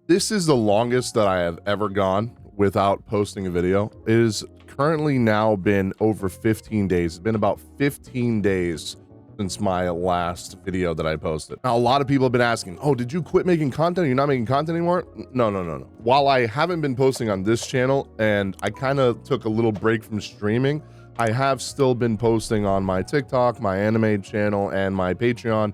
This is the longest that I have ever gone without posting a video. It is currently now been over 15 days. It's been about 15 days since my last video that I posted. Now, a lot of people have been asking, oh, did you quit making content? You're not making content anymore? No. While I haven't been posting on this channel and I kind of took a little break from streaming, I have still been posting on my TikTok, my anime channel, and my Patreon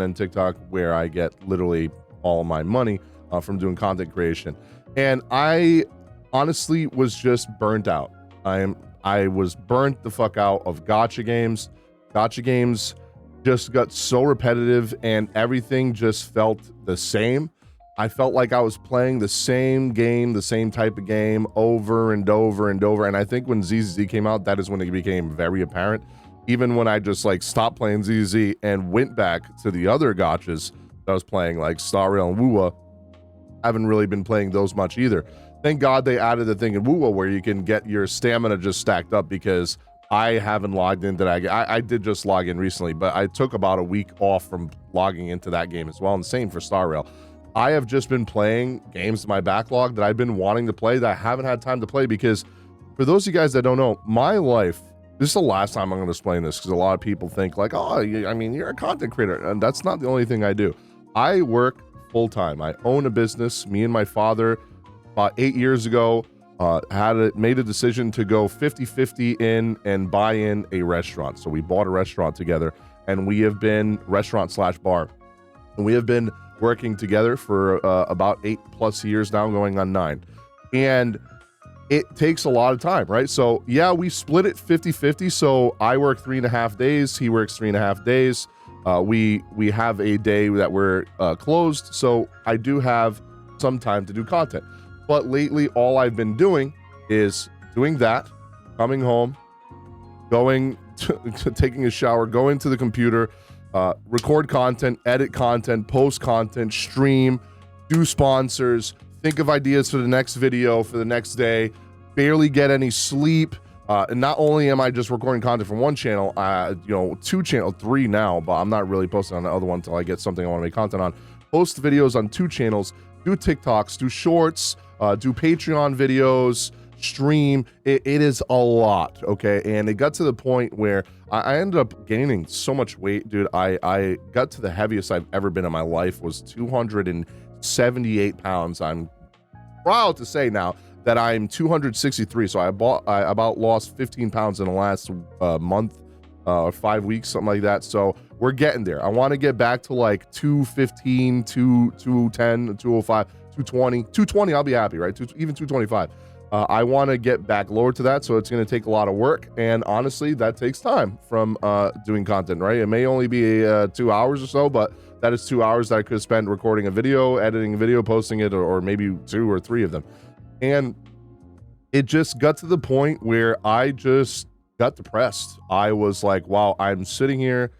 and TikTok, where I get literally all my money from doing content creation. And I honestly was just burnt out. I was burnt the fuck out of gacha games. Gacha games just got so repetitive and everything just felt the same. I felt like I was playing the same game, the same type of game over and over and over. And I think when ZZZ came out, that is when it became very apparent. Even when I just like stopped playing ZZZ and went back to the other gachas that I was playing, like Star Rail and Wuwa, I haven't really been playing those much either. Thank God they added the thing in Wuwa where you can get your stamina just stacked up, because I haven't logged into that. I did just log in recently, but I took about a week off from logging into that game as well. And same for Star Rail. I have just been playing games in my backlog that I've been wanting to play that I haven't had time to play, because for those of you guys that don't know, my life, this is the last time I'm going to explain this, because a lot of people think like, oh, I mean, you're a content creator. And that's not the only thing I do. I work full-time. I own a business. Me and my father, about 8 years ago, made a decision to go 50-50 in and buy in a restaurant. So we bought a restaurant together, and we have been restaurant/bar, and we have been working together for about 8+ years now, going on 9. And it takes a lot of time, right? So yeah, we split it 50-50. So I work 3.5 days, he works 3.5 days. We have a day that we're closed, so I do have some time to do content. But lately, all I've been doing is doing that, coming home, going to taking a shower, going to the computer, record content, edit content, post content, stream, do sponsors, think of ideas for the next video for the next day, barely get any sleep. And not only am I just recording content from one channel, 2 channels, 3 now, but I'm not really posting on the other one until I get something I want to make content on. Post videos on 2 channels, do TikToks, do shorts, do Patreon videos, stream. It is a lot, okay? And it got to the point where I ended up gaining so much weight, dude. I got to the heaviest I've ever been in my life, was 278 pounds. I'm proud to say now that I'm 263. So I about lost 15 pounds in the last month, 5 weeks, something like that. So we're getting there. I want to get back to like 215, 210, 205, 220, 220. I'll be happy, right? Even 225. I want to get back lower to that. So it's going to take a lot of work. And honestly, that takes time from doing content, right? It may only be 2 hours or so, but that is 2 hours that I could spend recording a video, editing a video, posting it, or maybe 2 or 3 of them. And it just got to the point where I just got depressed. I was like, wow, I'm sitting here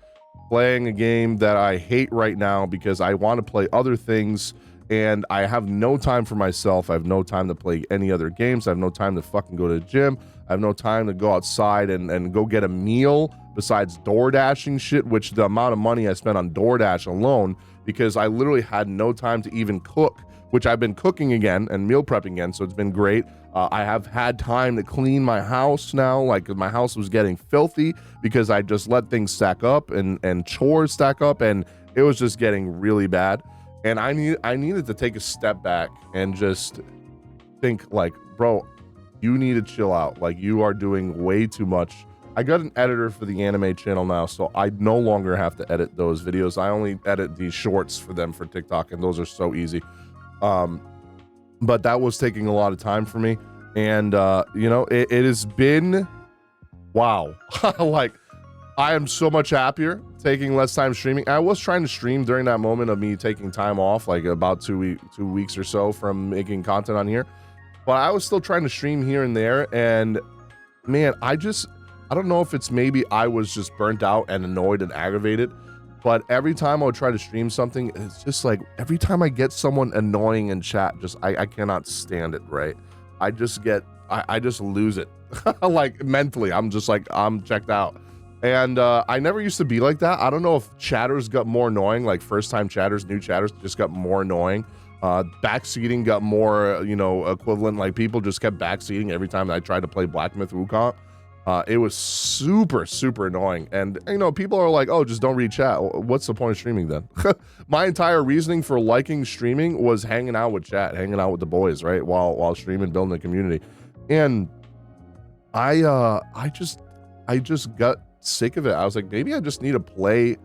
playing a game that I hate right now because I want to play other things, and I have no time for myself. I have no time to play any other games. I have no time to fucking go to the gym. I have no time to go outside and go get a meal besides DoorDashing shit, which the amount of money I spent on DoorDash alone, because I literally had no time to even cook, which I've been cooking again and meal prepping again, so it's been great. I have had time to clean my house now. Like, my house was getting filthy because I just let things stack up and chores stack up, and it was just getting really bad. And I needed to take a step back and just think like, bro, you need to chill out. Like, you are doing way too much. I got an editor for the anime channel now, so I no longer have to edit those videos. I only edit these shorts for them for TikTok, and those are so easy. But that was taking a lot of time for me, and it has been wow. Like, I am so much happier taking less time streaming. I was trying to stream during that moment of me taking time off, like about 2 weeks or so from making content on here, but I was still trying to stream here and there. And man, I don't know if it's maybe I was just burnt out and annoyed and aggravated, but every time I would try to stream something, it's just like every time I get someone annoying in chat, just I cannot stand it, right? I just lose it. Like, mentally, I'm just like, I'm checked out. And I never used to be like that. I don't know if chatters got more annoying, like first time chatters, new chatters just got more annoying Backseating got more, you know, equivalent. Like people just kept backseating every time I tried to play Black Myth Wukong. It was super, super annoying. And, you know, people are like, oh, just don't read chat. What's the point of streaming then? My entire reasoning for liking streaming was hanging out with chat, hanging out with the boys, right? While streaming, building a community. And I just got sick of it. I was like, maybe I just need to play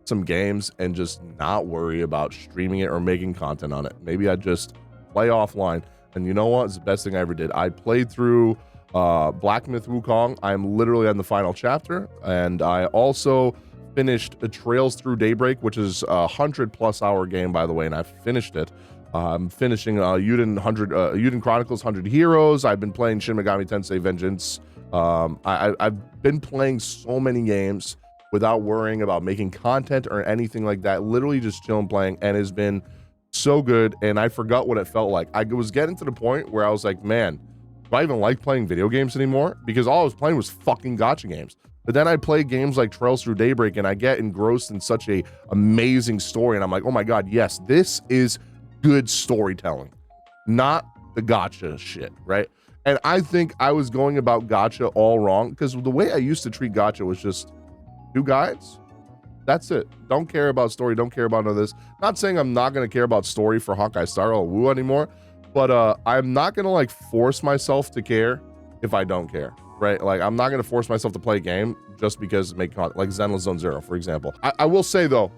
some games and just not worry about streaming it or making content on it. Maybe I just play offline. And you know what? It's the best thing I ever did. I played through Black Myth Wukong. I'm literally on the final chapter, and I also finished Trails Through Daybreak, which is a 100+ hour game, by the way, and I finished it. I'm finishing Yuden Chronicles 100 Heroes. I've been playing Shin Megami Tensei Vengeance. I've been playing so many games without worrying about making content or anything like that. Literally just chilling playing, and it's been so good. And I forgot what it felt like. I was getting to the point where I was like, man, do I even like playing video games anymore? Because all I was playing was fucking gacha games. But then I play games like Trails Through Daybreak, and I get engrossed in such a amazing story, and I'm like, oh my god, yes, this is good storytelling, not the gacha shit, right? And I think I was going about gacha all wrong, because the way I used to treat gacha was just 2 guides, that's it. Don't care about story, don't care about none of this. Not saying I'm not going to care about story for Hawkeye Star or Wu anymore, but I'm not going to like force myself to care if I don't care, right? Like I'm not going to force myself to play a game just because it make content, like Zenless Zone Zero, for example. I will say though,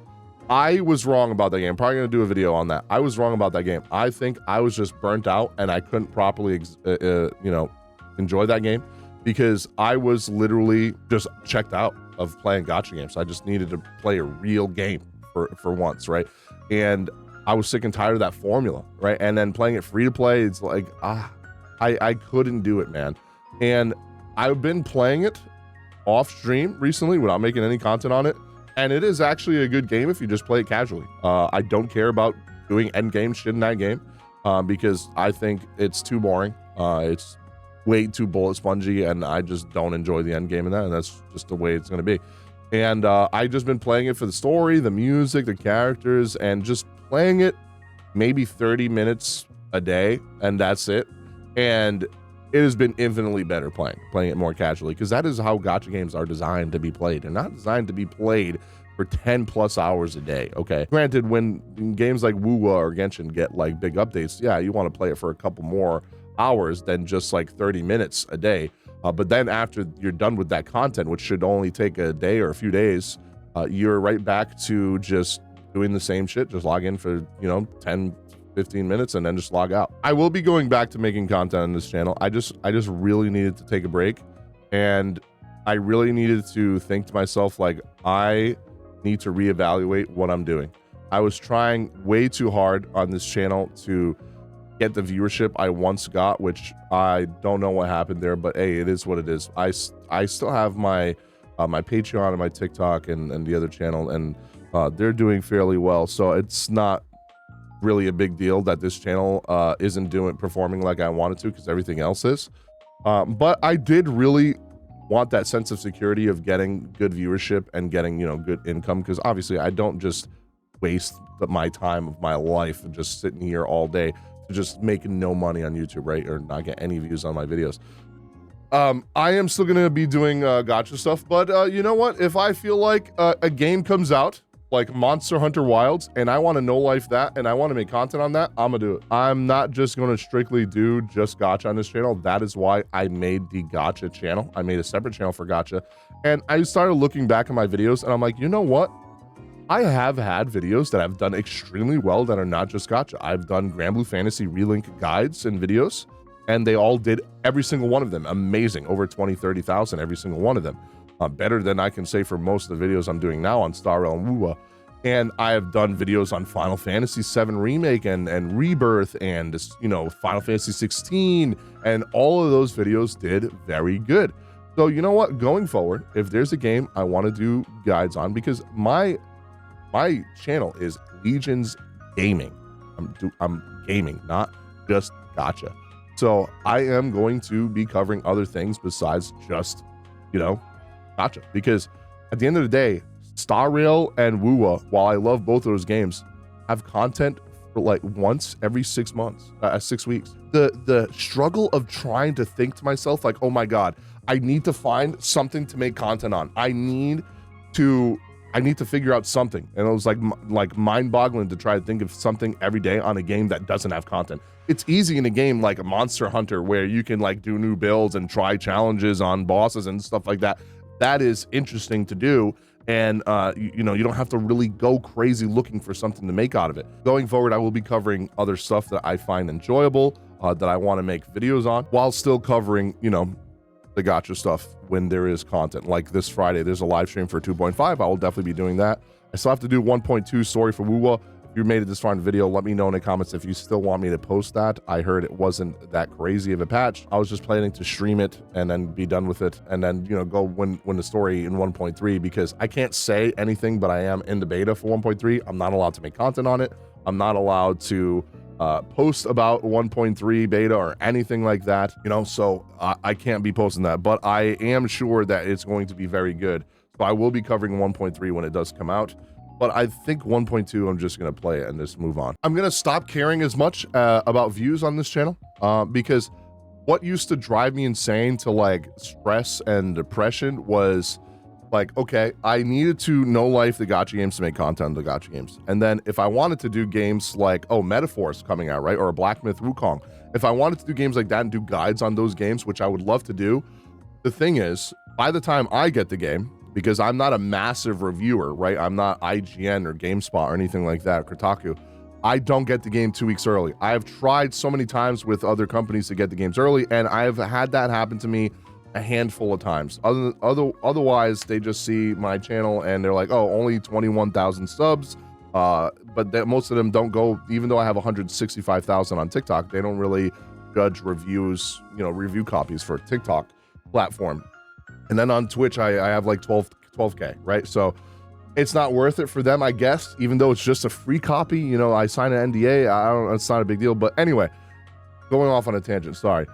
I was wrong about that game. I'm probably going to do a video on that. I was wrong about that game. I think I was just burnt out and I couldn't properly, you know, enjoy that game because I was literally just checked out of playing gacha games. I just needed to play a real game for once, right? And I was sick and tired of that formula, right? And then playing it free to play, it's like, I couldn't do it, man. And I've been playing it off stream recently without making any content on it. And it is actually a good game if you just play it casually. I don't care about doing end game shit in that game because I think it's too boring. It's way too bullet spongy, and I just don't enjoy the end game in that, and that's just the way it's going to be. And I've just been playing it for the story, the music, the characters, and just playing it maybe 30 minutes a day, and that's it. And it has been infinitely better playing it more casually, because that is how gacha games are designed to be played. They're not designed to be played for 10+ hours a day. Okay, granted, when games like Wuwa or Genshin get like big updates, yeah, you want to play it for a couple more hours than just like 30 minutes a day. But then after you're done with that content, which should only take a day or a few days, you're right back to just doing the same shit. Just log in for, you know, 10-15 minutes and then just log out. I will be going back to making content on this channel. I just really needed to take a break, and I really needed to think to myself, like, I need to reevaluate what I'm doing. I was trying way too hard on this channel to get the viewership I once got, which I don't know what happened there, but hey, it is what it is. I still have my my Patreon and my TikTok and the other channel, and they're doing fairly well, so it's not really a big deal that this channel isn't performing like I wanted to, because everything else is. But I did really want that sense of security of getting good viewership and getting, you know, good income, because obviously I don't just waste my time of my life and just sitting here all day to just make no money on YouTube, right? Or not get any views on my videos. I am still gonna be doing gacha stuff, but you know what? If I feel like a game comes out like Monster Hunter Wilds and I want to no life that and I want to make content on that, I'm gonna do it. I'm not just gonna strictly do just gacha on this channel. That is why I made the gacha channel. I made a separate channel for gacha, and I started looking back at my videos and I'm like, you know what? I have had videos that I've done extremely well that are not just gacha. I've done Grand Blue Fantasy relink guides and videos, and they all did, every single one of them, amazing, over 20-30,000 every single one of them. Better than I can say for most of the videos I'm doing now on Star Rail and Wuwa. And I have done videos on Final Fantasy VII Remake and Rebirth and, you know, Final Fantasy 16, and all of those videos did very good. So you know what, going forward, if there's a game I want to do guides on, because my channel is Legions Gaming. I'm gaming, not just gacha. So I am going to be covering other things besides just, you know, gacha. Because at the end of the day, Star Rail and Wuwa, while I love both of those games, have content for like once every 6 months, 6 weeks. The struggle of trying to think to myself like, oh my God, I need to find something to make content on. I need to figure out something. And it was like mind-boggling to try to think of something every day on a game that doesn't have content. It's easy in a game like Monster Hunter where you can like do new builds and try challenges on bosses and stuff like that. That is interesting to do. And you know, you don't have to really go crazy looking for something to make out of it. Going forward, I will be covering other stuff that I find enjoyable, that I want to make videos on, while still covering, you know, the gacha stuff when there is content. Like this Friday, there's a live stream for 2.5. I will definitely be doing that. I still have to do 1.2 story for Wuwa. If you made it this far in the video, let me know in the comments if you still want me to post that. I heard it wasn't that crazy of a patch. I was just planning to stream it and then be done with it, and then, you know, go win the story in 1.3, because I can't say anything, but I am in the beta for 1.3. I'm not allowed to make content on it. I'm not allowed to post about 1.3 beta or anything like that, you know, so I can't be posting that, but I am sure that it's going to be very good. So I will be covering 1.3 when it does come out. But I think 1.2, I'm just going to play it and just move on. I'm going to stop caring as much about views on this channel, because what used to drive me insane to like stress and depression was like, okay, I needed to know life the gacha games to make content on the gacha games. And then if I wanted to do games like, oh, Metaphor's coming out, right? Or Black Myth Wukong. If I wanted to do games like that and do guides on those games, which I would love to do, the thing is, by the time I get the game, because I'm not a massive reviewer, right? I'm not IGN or GameSpot or anything like that, or Kotaku. I don't get the game 2 weeks early. I have tried so many times with other companies to get the games early, and I've had that happen to me a handful of times. Otherwise, they just see my channel and they're like, oh, only 21,000 subs. But most of them don't go, even though I have 165,000 on TikTok, they don't really judge reviews, you know, review copies for TikTok platform. And then on Twitch, I have like 12K, right? So it's not worth it for them, I guess, even though it's just a free copy. You know, I sign an NDA. I don't, it's not a big deal. But anyway, going off on a tangent, sorry.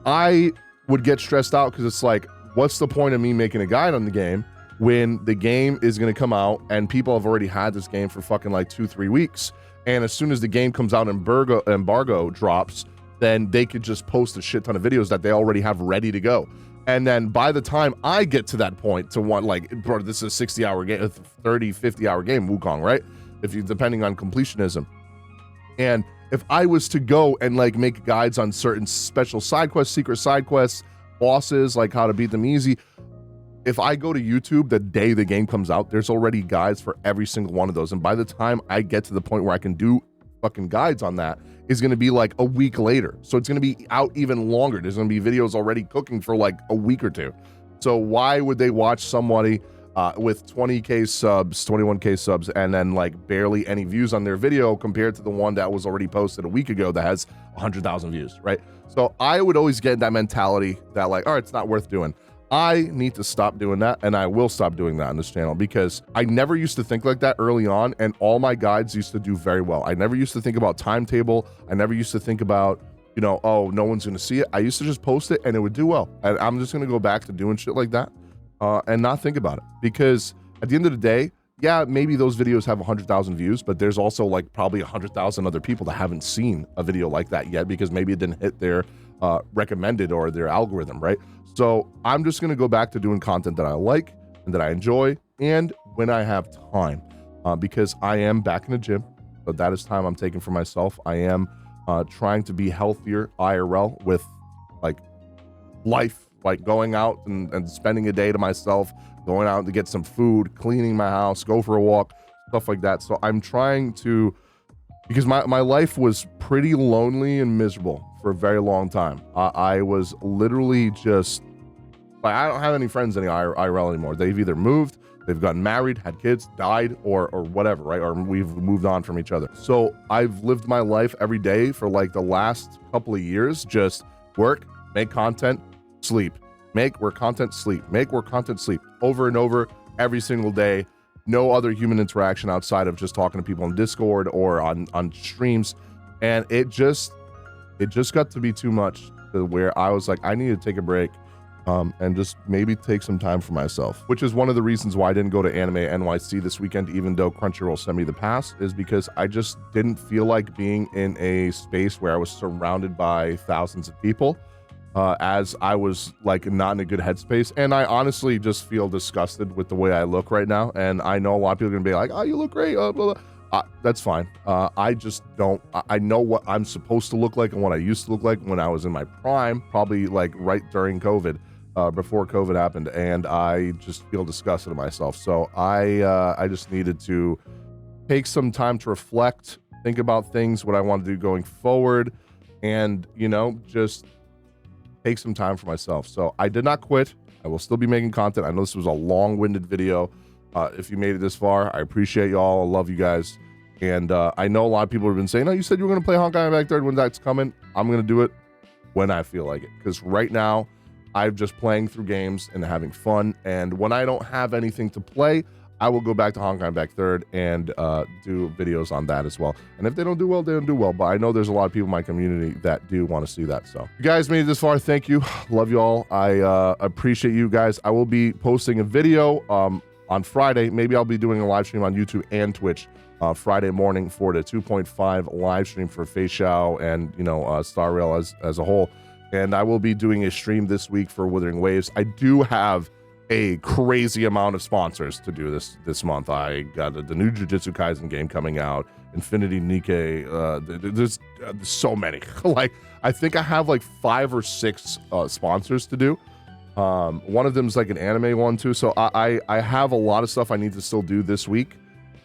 I would get stressed out because it's like, what's the point of me making a guide on the game when the game is going to come out and people have already had this game for fucking like 2-3 weeks? And as soon as the game comes out and embargo drops, then they could just post a shit ton of videos that they already have ready to go. And then by the time I get to that point to want, like, bro, this is a 60-hour game, a 30, 50-hour game, Wukong, right? If you, depending on completionism. And if I was to go and like make guides on certain special side quests, secret side quests, bosses, like how to beat them easy, if I go to YouTube the day the game comes out, there's already guides for every single one of those. And by the time I get to the point where I can do fucking guides on that, is going to be like a week later. So it's going to be out even longer. There's going to be videos already cooking for like a week or two. So why would they watch somebody with 20K subs, 21K subs, and then like barely any views on their video compared to the one that was already posted a week ago that has 100,000 views, right? So I would always get that mentality that like, all right, it's not worth doing. I need to stop doing that, and I will stop doing that on this channel, because I never used to think like that early on, and all my guides used to do very well. I never used to think about timetable. I never used to think about, you know, oh, no one's gonna see it. I used to just post it and it would do well. And I'm just gonna go back to doing shit like that and not think about it, because at the end of the day, yeah, maybe those videos have 100,000 views, but there's also like probably 100,000 other people that haven't seen a video like that yet, because maybe it didn't hit their recommended or their algorithm, right? So I'm just going to go back to doing content that I like and that I enjoy, and when I have time, because I am back in the gym, but that is time I'm taking for myself. I am trying to be healthier IRL with like life, like going out and spending a day to myself, going out to get some food, cleaning my house, go for a walk, stuff like that. So I'm trying to, because my life was pretty lonely and miserable for a very long time. I was literally just, like, I don't have any friends any IRL anymore. They've either moved, they've gotten married, had kids, died, or whatever, right? Or we've moved on from each other. So I've lived my life every day for like the last couple of years, just work, make content, sleep, make work content, sleep, make work content, sleep, over and over every single day. No other human interaction outside of just talking to people on Discord or on streams. And it just got to be too much to where I was like, I need to take a break. and just maybe take some time for myself, which is one of the reasons why I didn't go to Anime NYC this weekend, even though Crunchyroll sent me the pass, is because I just didn't feel like being in a space where I was surrounded by thousands of people, as I was like not in a good headspace. And I honestly just feel disgusted with the way I look right now. And I know a lot of people are gonna be like, oh, you look great, blah, blah. That's fine. I just don't, I know what I'm supposed to look like and what I used to look like when I was in my prime, probably like right during COVID, before COVID happened, and I just feel disgusted at myself. So I just needed to take some time to reflect, think about things, what I want to do going forward, and, you know, just take some time for myself. So I did not quit. I will still be making content. I know this was a long-winded video. If you made it this far, I appreciate y'all. I love you guys. And I know a lot of people have been saying, oh, you said you were going to play Honkai Impact 3 when that's coming. I'm going to do it when I feel like it. Because right now, I'm just playing through games and having fun. And when I don't have anything to play, I will go back to Honkai Impact 3 and do videos on that as well. And if they don't do well, they don't do well. But I know there's a lot of people in my community that do want to see that. So if you guys made it this far, thank you. Love you all. I appreciate you guys. I will be posting a video on Friday. Maybe I'll be doing a live stream on YouTube and Twitch Friday morning for the 2.5 live stream for Fei Xiao and, you know, Star Rail as a whole. And I will be doing a stream this week for Wuthering Waves. I do have a crazy amount of sponsors to do this month. I got the new Jujutsu Kaisen game coming out, Infinity Nikkei. There's so many. Like, I think I have like 5 or 6 sponsors to do. One of them is like an anime one too. So I have a lot of stuff I need to still do this week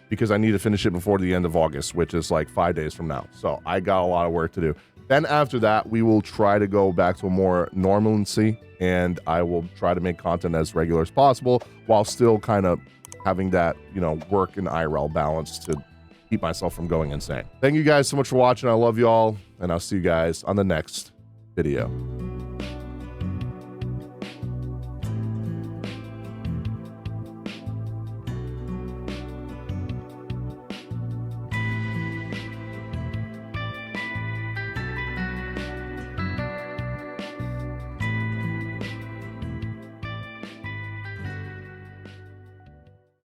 because I need to finish it before the end of August, which is like 5 days from now. So I got a lot of work to do. Then after that, we will try to go back to a more normalcy, and I will try to make content as regular as possible while still kind of having that, you know, work and IRL balance to keep myself from going insane. Thank you guys so much for watching. I love you all, and I'll see you guys on the next video.